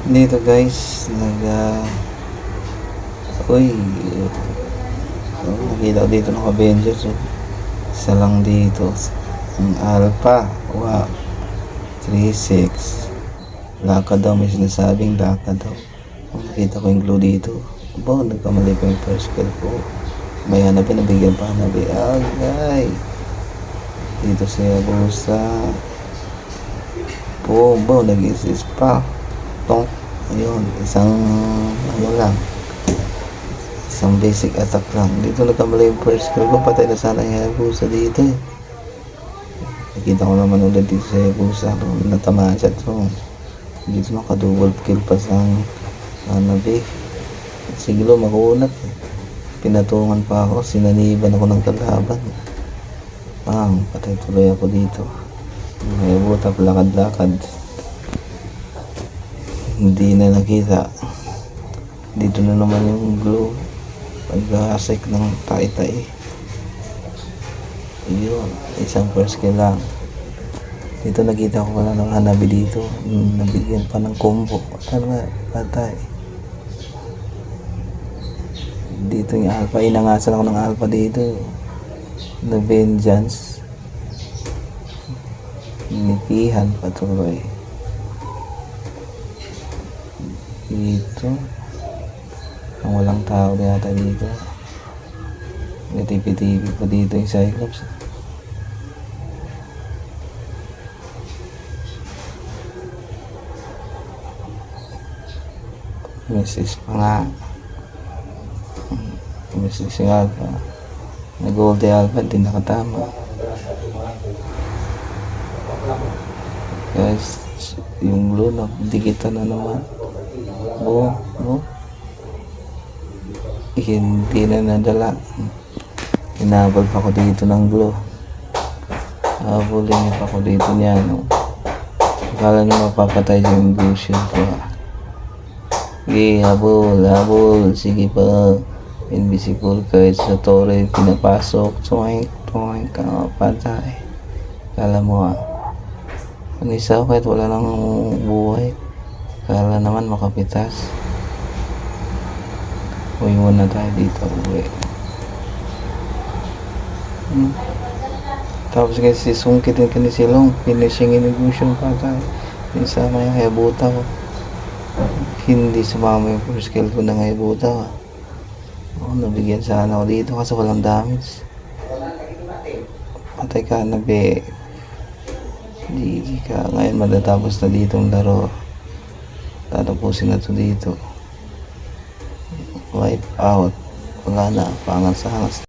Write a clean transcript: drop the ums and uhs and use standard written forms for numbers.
Dito guys, uy, nakita ko dito ng Avengers, oh. Isa lang dito, ang Alpha, wow, 3.6, lakad daw, may sinasabing lakad daw. Nakita ko yung glue dito, ba, nagkamali pa yung first skill ko, may hanapin, nabigyan pa hanapin, agay, dito siya busa, po, ba, nag-isis pa, tong, ayun, isang basic attack lang. Dito nagkamali yung first skill ko, patay na sana yung Hayabusa dito eh. Nakita ko naman ulit dito sa Hayabusa, natamaan siya to. Dito naka-double kill pa sa Hanabi. Siguro makunat eh. Pinatungan pa ako, sinaniban ako ng kalaban. Patay tuloy ako dito. Hayabusa, lakad-lakad. Hindi na nakita. Dito na naman yung glue, pag-asik ng tay-tay. Yun, isang first kill lang. Dito nakita ko wala ng Hanabi dito, nabigyan pa ng combo. Tara, patay. Dito yung Alpha, inangasan ako ng Alpha dito, the Vengeance, nipihan patuloy dito. Ang walang tao yata dito, may tipi-tipi pa dito yung Cyclops. Mrs. pa nga, Mrs. yung Alpha, nag-gold Alpha, hindi nakatama guys. Yung blue na dikitan na naman, hindi na nadala. Hinabol pa ko dito ng glue, habulin pa ko dito niya, no? Akala nyo mapapatay yung glue shield ko, sige, habol, sige pa, invisible kahit sa tore pinapasok, toink, patay. Akala mo ang isa kahit wala nang buhay, akala naman makapitas. Uwi muna tayo dito, uwi. Tapos kasi sungkit din kanisilong, finishing illusion pa tayo. Isama yung Hayabusa ko, hindi sumama yung first skill ko ng Hayabusa. Nabigyan sana ako dito kasi walang damage. Patay ka na be. GG ka. Ngayon matatapos na dito ang laro. Tatapusin na to dito. Wipe out. Wala na. Pangas sa hangas.